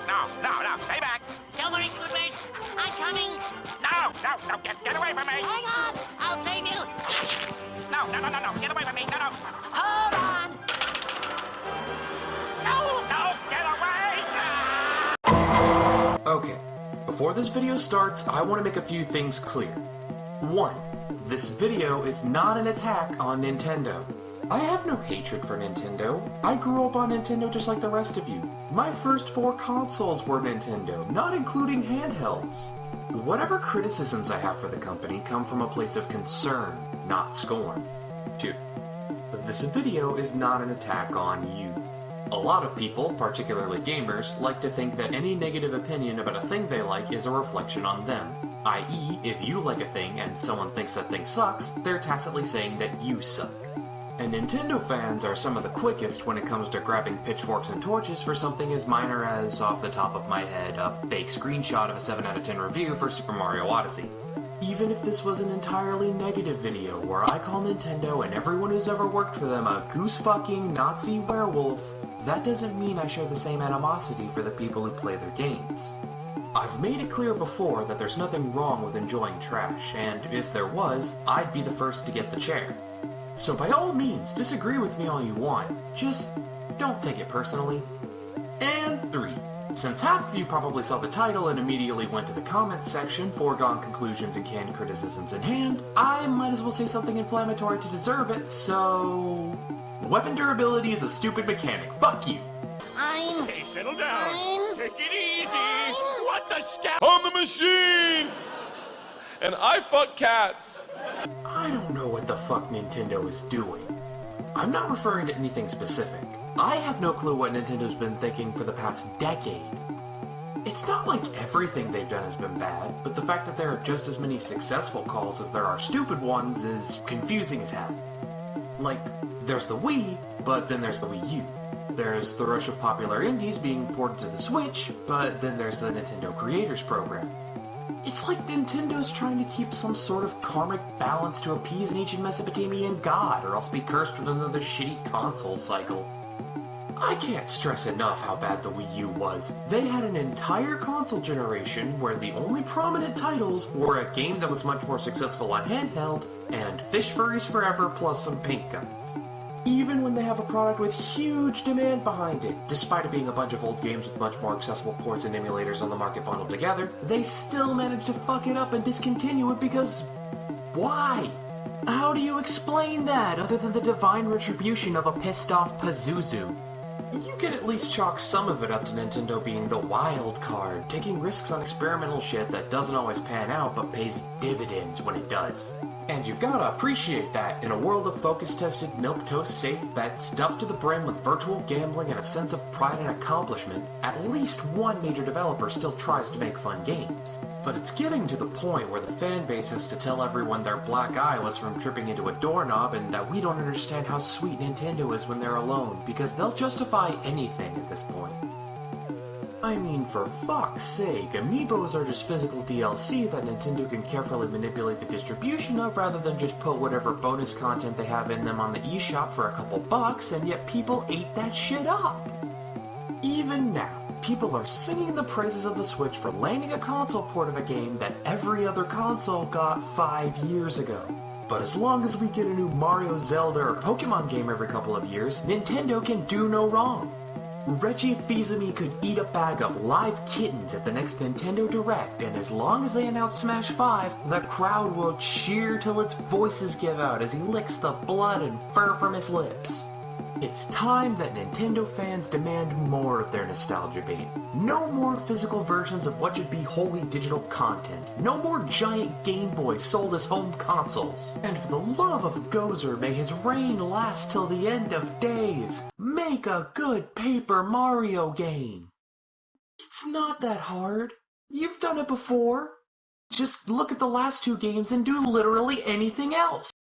No, stay back. Don't worry, Squidward. I'm coming. No, get away from me. Hang on. I'll save you. No, get away from me. No. Hold on. No, get away. Okay, before this video starts, I want to make a few things clear. 1. This video is not an attack on Nintendo. I have no hatred for Nintendo. I grew up on Nintendo just like the rest of you. My first 4 consoles were Nintendo, not including handhelds. Whatever criticisms I have for the company come from a place of concern, not scorn. 2. This video is not an attack on you. A lot of people, particularly gamers, like to think that any negative opinion about a thing they like is a reflection on them. I.e., if you like a thing and someone thinks that thing sucks, they're tacitly saying that you suck. And Nintendo fans are some of the quickest when it comes to grabbing pitchforks and torches for something as minor as, off the top of my head, a fake screenshot of a 7 out of 10 review for Super Mario Odyssey. Even if this was an entirely negative video where I call Nintendo and everyone who's ever worked for them a goose-fucking Nazi werewolf, that doesn't mean I share the same animosity for the people who play their games. I've made it clear before that there's nothing wrong with enjoying trash, and if there was, I'd be the first to get the chair. So by all means, disagree with me all you want, just don't take it personally. And 3. Since half of you probably saw the title and immediately went to the comments section, foregone conclusions and canned criticisms in hand, I might as well say something inflammatory to deserve it, so... Weapon durability is a stupid mechanic. Fuck you! Hey, settle down. Take it easy. What the scat? I'm the machine! And I fuck cats. I don't know what the fuck Nintendo is doing. I'm not referring to anything specific. I have no clue what Nintendo's been thinking for the past decade. It's not like everything they've done has been bad, but the fact that there are just as many successful calls as there are stupid ones is confusing as hell. Like, there's the Wii, but then there's the Wii U. There's the rush of popular indies being ported to the Switch, but then there's the Nintendo Creators Program. It's like Nintendo's trying to keep some sort of karmic balance to appease an ancient Mesopotamian god, or else be cursed with another shitty console cycle. I can't stress enough how bad the Wii U was. They had an entire console generation where the only prominent titles were a game that was much more successful on handheld, and Fish Furries Forever plus some paint guns. Even when they have a product with huge demand behind it, despite it being a bunch of old games with much more accessible ports and emulators on the market bundled together, they still manage to fuck it up and discontinue it because... why? How do you explain that, other than the divine retribution of a pissed-off Pazuzu? You can at least chalk some of it up to Nintendo being the wild card, taking risks on experimental shit that doesn't always pan out but pays dividends when it does. And you've gotta appreciate that in a world of focus-tested, milquetoast safe bets stuffed to the brim with virtual gambling and a sense of pride and accomplishment, at least one major developer still tries to make fun games. But it's getting to the point where the fan base has to tell everyone their black eye was from tripping into a doorknob and that we don't understand how sweet Nintendo is when they're alone, because they'll justify anything at this point. I mean, for fuck's sake, amiibos are just physical DLC that Nintendo can carefully manipulate the distribution of rather than just put whatever bonus content they have in them on the eShop for a couple bucks, and yet people ate that shit up! Even now, people are singing the praises of the Switch for landing a console port of a game that every other console got 5 years ago. But as long as we get a new Mario, Zelda, or Pokemon game every couple of years, Nintendo can do no wrong. Reggie Fils-Aimé could eat a bag of live kittens at the next Nintendo Direct, and as long as they announce Smash 5, the crowd will cheer till its voices give out as he licks the blood and fur from his lips. It's time that Nintendo fans demand more of their nostalgia bait. No more physical versions of what should be wholly digital content. No more giant Game Boys sold as home consoles. And for the love of Gozer, may his reign last till the end of days. Make a good Paper Mario game. It's not that hard. You've done it before. Just look at the last 2 games and do literally anything else.